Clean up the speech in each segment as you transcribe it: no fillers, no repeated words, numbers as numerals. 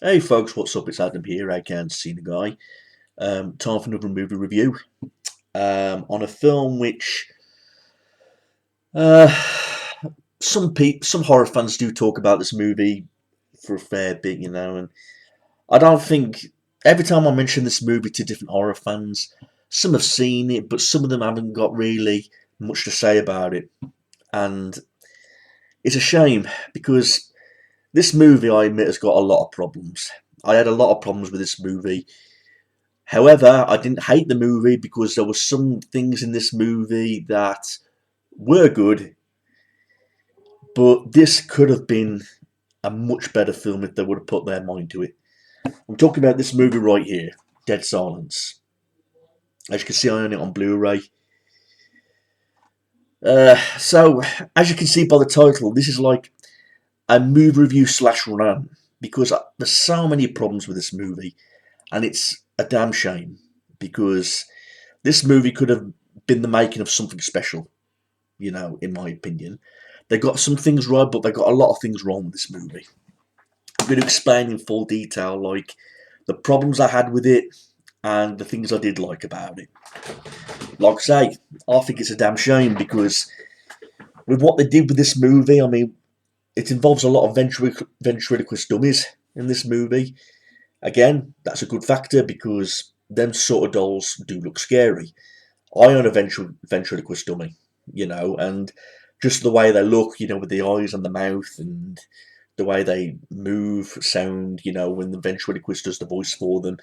Hey folks, what's up? It's Adam here, aka Cena Guy. Time for another movie review on a film which uh, some horror fans do talk about this movie for a fair bit, and I don't think every time I mention this movie to different horror fans, some have seen it, but some of them haven't got really much to say about it, and it's a shame because this movie, I admit, has got a lot of problems. I had a lot of problems with this movie. However, I didn't hate the movie because there were some things in this movie that were good, but this could have been a much better film if they would have put their mind to it. I'm talking about this movie right here, Dead Silence. As you can see, I own it on Blu-ray. So, as you can see by the title, this is like a movie review slash run because there's so many problems with this movie, and it's a damn shame because this movie could have been the making of something special, in my opinion. They got some things right, but they got a lot of things wrong with this movie. I'm going to explain in full detail, like, the problems I had with it and the things I did like about it. Like I say, I think it's a damn shame because with what they did with this movie, I mean, it involves a lot of ventriloquist dummies in this movie. Again, that's a good factor because them sort of dolls do look scary. I own a ventriloquist dummy, and just the way they look, with the eyes and the mouth and the way they move, sound, when the ventriloquist does the voice for them,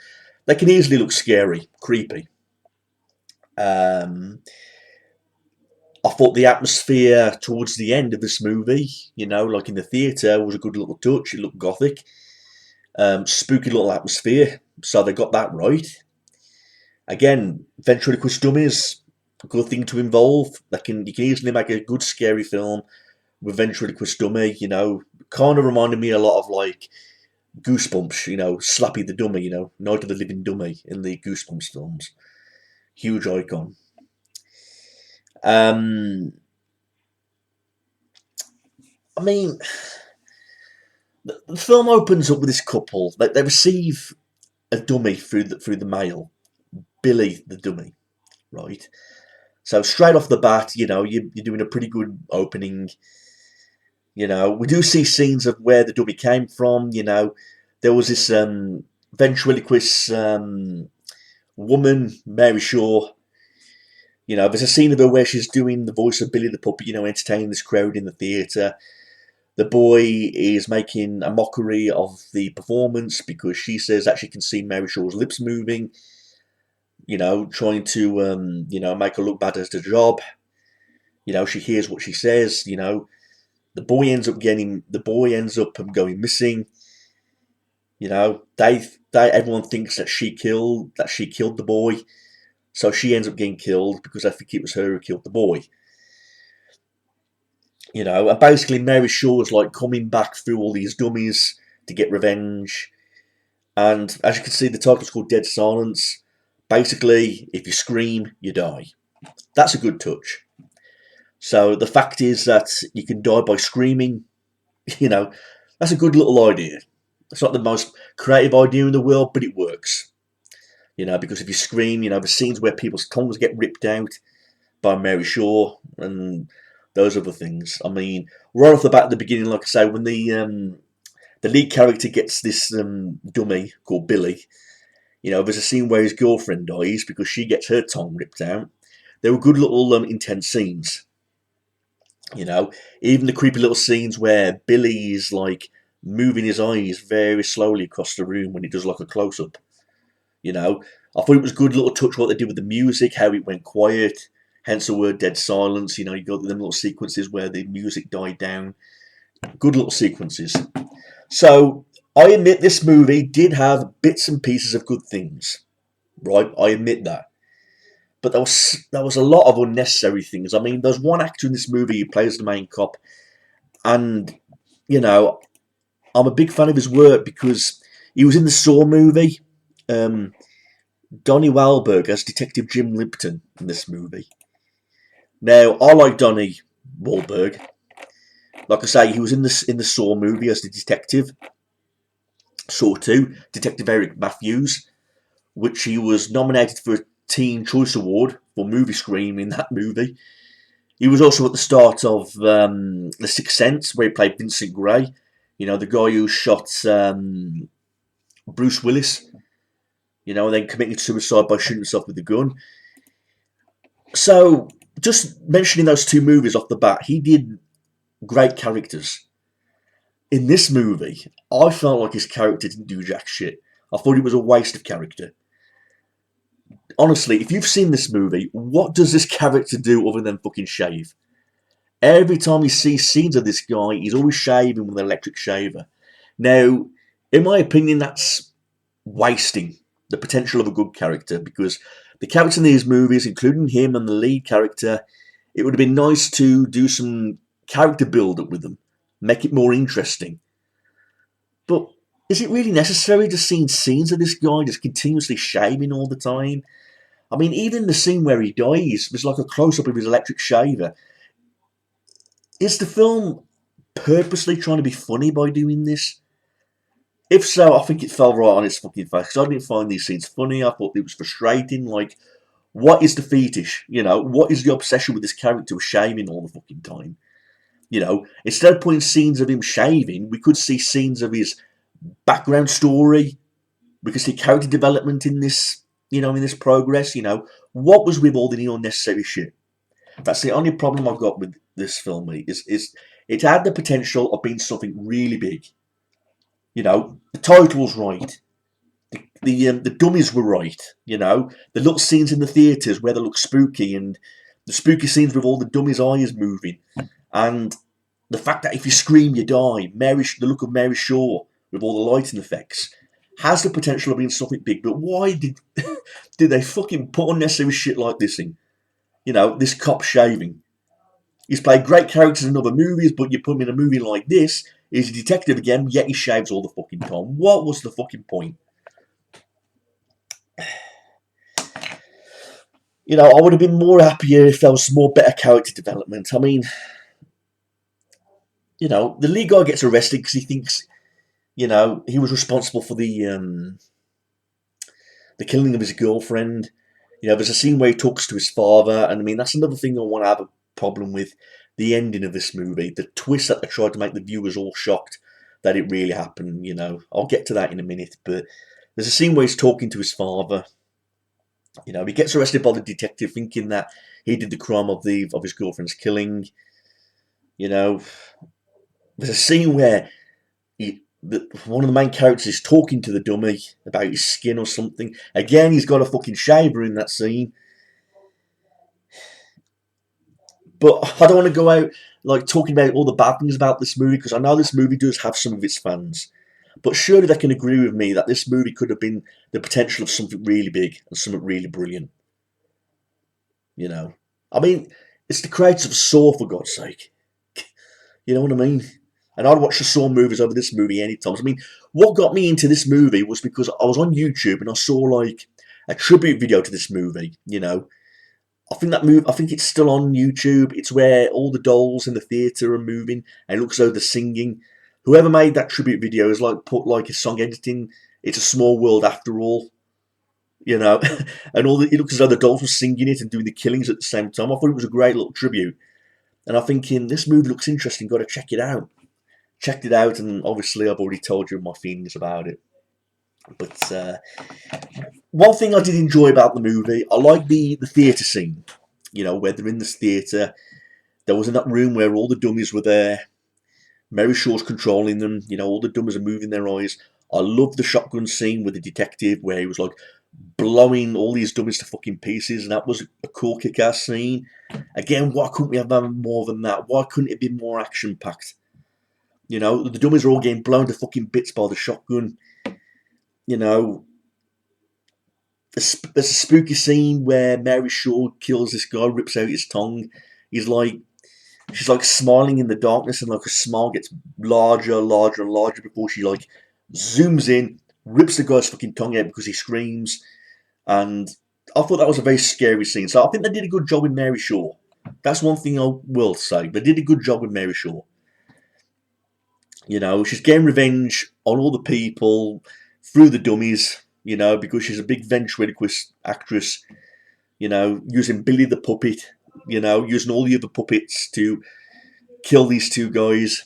they can easily look scary, creepy. Um, I thought the atmosphere towards the end of this movie, like in the theatre, was a good little touch. It looked gothic, spooky little atmosphere, so they got that right. Again, ventriloquist dummies, good thing to involve. You can easily make a good scary film with ventriloquist dummy. Kind of reminded me a lot of like Goosebumps. Slappy the Dummy. Night of the Living Dummy in the Goosebumps films. Huge icon. I mean, the film opens up with this couple. They receive a dummy through the mail. Billy the dummy, right? So straight off the bat, you're doing a pretty good opening. We do see scenes of where the dummy came from. There was this ventriloquist woman, Mary Shaw. There's a scene of her where she's doing the voice of Billy the puppet. Entertaining this crowd in the theatre. The boy is making a mockery of the performance because she says that she can see Mary Shaw's lips moving. Trying to make her look bad as the job. She hears what she says. The boy ends up going missing. Everyone thinks that she killed the boy, so she ends up getting killed because I think it was her who killed the boy. And basically Mary Shaw is like coming back through all these dummies to get revenge. And as you can see, the title's called Dead Silence. Basically, if you scream, you die. That's a good touch. So the fact is that you can die by screaming. That's a good little idea. It's not the most creative idea in the world, but it works. Because if you scream, the scenes where people's tongues get ripped out by Mary Shaw and those other things. I mean, right off the bat at the beginning, like I say, when the lead character gets this dummy called Billy, there's a scene where his girlfriend dies because she gets her tongue ripped out. They were good little intense scenes. Even the creepy little scenes where Billy's like moving his eyes very slowly across the room when he does like a close up. I thought it was a good little touch what they did with the music, how it went quiet, hence the word Dead Silence. You got them little sequences where the music died down. Good little sequences. So I admit this movie did have bits and pieces of good things, right? I admit that. But there was a lot of unnecessary things. I mean, there's one actor in this movie who plays the main cop, and I'm a big fan of his work because he was in the Saw movie. Donnie Wahlberg as Detective Jim Lipton in this movie. Now, I like Donnie Wahlberg. Like I say, he was in the Saw movie as the detective. Saw 2, Detective Eric Matthews, which he was nominated for a Teen Choice Award for movie scream in that movie. He was also at the start of The Sixth Sense, where he played Vincent Gray, the guy who shot Bruce Willis, and then committed suicide by shooting himself with a gun. So, just mentioning those two movies off the bat, he did great characters. In this movie, I felt like his character didn't do jack shit. I thought it was a waste of character. Honestly, if you've seen this movie, what does this character do other than fucking shave? Every time you see scenes of this guy, he's always shaving with an electric shaver. Now, in my opinion, that's wasting the potential of a good character, because the characters in these movies, including him and the lead character, it would have been nice to do some character build-up with them, make it more interesting. But is it really necessary to see scenes of this guy just continuously shaving all the time? I mean, even the scene where he dies was like a close-up of his electric shaver. Is the film purposely trying to be funny by doing this? If so, I think it fell right on its fucking face, because I didn't find these scenes funny. I thought it was frustrating. Like, what is the fetish? What is the obsession with this character of shaving all the fucking time? Instead of putting scenes of him shaving, we could see scenes of his background story. We could see character development in this, in this progress. What was with all the unnecessary shit? That's the only problem I've got with this film, mate, is it had the potential of being something really big. The title's right. The dummies were right. The little scenes in the theatres where they look spooky, and the spooky scenes with all the dummies' eyes moving, and the fact that if you scream you die. The look of Mary Shaw with all the lighting effects has the potential of being something big. But why did they fucking put unnecessary shit like this in? This cop shaving. He's played great characters in other movies, but you put him in a movie like this, he's a detective again, yet he shaves all the fucking time. What was the fucking point? I would have been more happier if there was more better character development. I mean, the lead guy gets arrested because he thinks, he was responsible for the killing of his girlfriend. There's a scene where he talks to his father, and I mean, that's another thing I want to have a problem with the ending of this movie. The twist that they tried to make the viewers all shocked that it really happened, I'll get to that in a minute, but there's a scene where he's talking to his father. He gets arrested by the detective thinking that he did the crime of his girlfriend's killing. There's a scene where one of the main characters is talking to the dummy about his skin or something. Again, he's got a fucking shaver in that scene. But I don't want to go out like talking about all the bad things about this movie, because I know this movie does have some of its fans. But surely they can agree with me that this movie could have been the potential of something really big and something really brilliant. I mean, it's the creators of Saw, for God's sake. You know what I mean? And I'd watch the Saw movies over this movie any time. I mean, what got me into this movie was because I was on YouTube and I saw like a tribute video to this movie. I think it's still on YouTube. It's where all the dolls in the theatre are moving and it looks as though they're singing. Whoever made that tribute video has like put like a song editing. It's a small world after all. And it looks as though the dolls were singing it and doing the killings at the same time. I thought it was a great little tribute. And I'm thinking, this movie looks interesting, got to check it out. Checked it out, and obviously I've already told you my feelings about it. But one thing I did enjoy about the movie, I like the theatre scene. Where they're in this theatre. There was in that room where all the dummies were there. Mary Shaw's controlling them. All the dummies are moving their eyes. I love the shotgun scene with the detective where he was like blowing all these dummies to fucking pieces, and that was a cool kick-ass scene. Again, why couldn't we have done more than that? Why couldn't it be more action-packed? The dummies are all getting blown to fucking bits by the shotgun. There's a spooky scene where Mary Shaw kills this guy, rips out his tongue. She's like smiling in the darkness, and like a smile gets larger, larger, and larger before she like zooms in, rips the guy's fucking tongue out because he screams. And I thought that was a very scary scene. So I think they did a good job with Mary Shaw. That's one thing I will say. They did a good job with Mary Shaw. You know, she's getting revenge on all the people through the dummies, you know, because she's a big ventriloquist actress, you know, using Billy the puppet, you know, using all the other puppets to kill these two guys,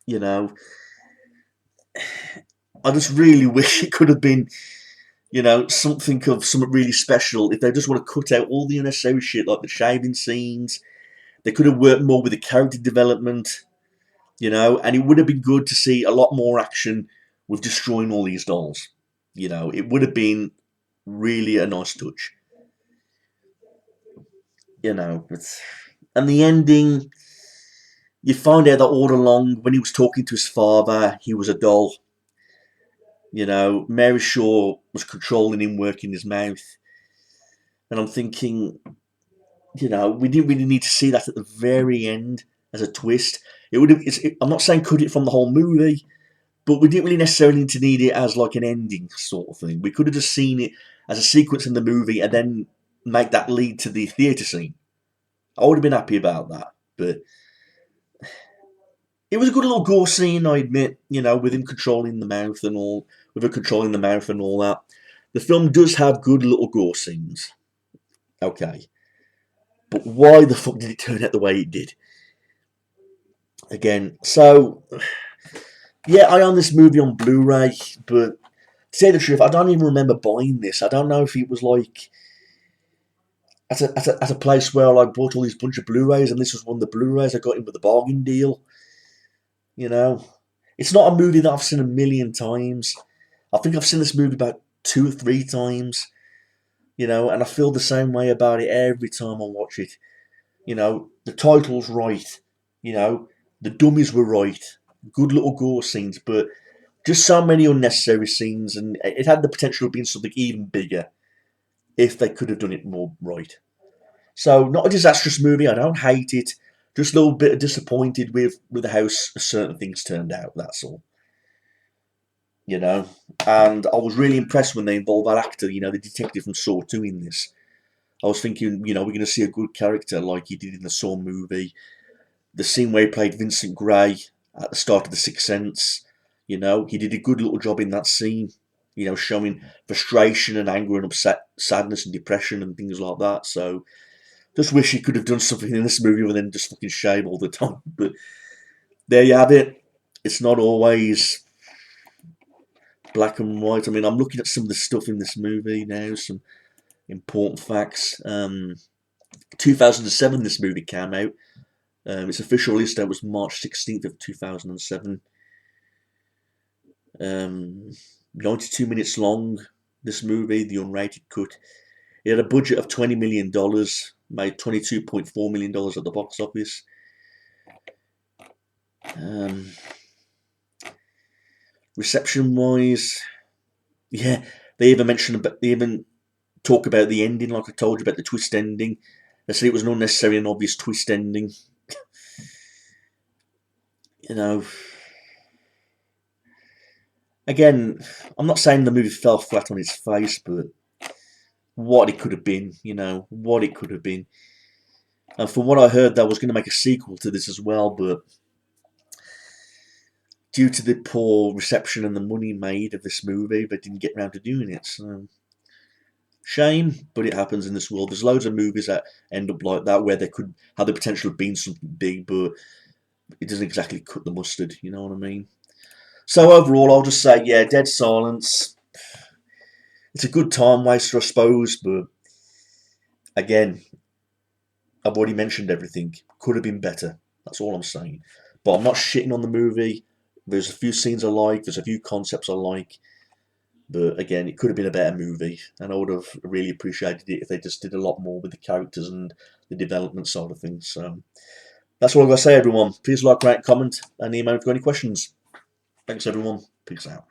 you know. I just really wish it could have been, you know, something really special. If they just want to cut out all the unnecessary shit like the shaving scenes, they could have worked more with the character development, you know, and it would have been good to see a lot more action with destroying all these dolls. You know, it would have been really a nice touch, you know. And the ending, you find out that all along when he was talking to his father, he was a doll. You know, Mary Shaw was controlling him, working his mouth. And I'm thinking, you know, we didn't really need to see that at the very end as a twist. It would have. I'm not saying cut it from the whole movie, but we didn't really necessarily need to need it as like an ending sort of thing. We could have just seen it as a sequence in the movie and then make that lead to the theatre scene. I would have been happy about that. But it was a good little gore scene, I admit, you know, with him controlling the mouth and all, with her controlling the mouth and all that. The film does have good little gore scenes. Okay. But why the fuck did it turn out the way it did? Again, so yeah, I own this movie on Blu-ray, but to say the truth, I don't even remember buying this. I don't know if it was like at a place where I bought all these bunch of Blu-rays, and this was one of the Blu-rays I got in with a bargain deal. You know, it's not a movie that I've seen a million times. I think I've seen this movie about 2 or 3 times. You know, and I feel the same way about it every time I watch it. You know, the title's right. You know, the dummies were right. Good little gore scenes, but just so many unnecessary scenes, and it had the potential of being something even bigger if they could have done it more right. So, not a disastrous movie. I don't hate it. Just a little bit disappointed with how certain things turned out. That's all. You know, and I was really impressed when they involved that actor. You know, the detective from Saw 2 in this. I was thinking, you know, we're going to see a good character like he did in the Saw movie. The scene where he played Vincent Gray at the start of The Sixth Sense, you know, he did a good little job in that scene, you know, showing frustration and anger and upset, sadness and depression and things like that. So, just wish he could have done something in this movie other than just fucking shave all the time. But there you have it. It's not always black and white. I mean, I'm looking at some of the stuff in this movie now, some important facts. 2007, this movie came out. Its official release date was March 16th of 2007. 92 minutes long, this movie, the unrated cut. It had a budget of $20 million, made $22.4 million at the box office. Reception wise, yeah, they even talk about the ending, like I told you about the twist ending. They said it was an unnecessary and obvious twist ending. You know, again, I'm not saying the movie fell flat on its face, but what it could have been, you know, what it could have been. And from what I heard, they was going to make a sequel to this as well, but due to the poor reception and the money made of this movie, they didn't get around to doing it. So, shame, but it happens in this world. There's loads of movies that end up like that, where they could have the potential of being something big, but it doesn't exactly cut the mustard, you know what I mean? So overall, I'll just say, yeah, Dead Silence. It's a good time waster, I suppose, but again, I've already mentioned everything. Could have been better. That's all I'm saying. But I'm not shitting on the movie. There's a few scenes I like. There's a few concepts I like. But again, it could have been a better movie. And I would have really appreciated it if they just did a lot more with the characters and the development side of things. So that's all I've got to say, everyone. Please like, rate, comment, and email if you've got any questions. Thanks, everyone. Peace out.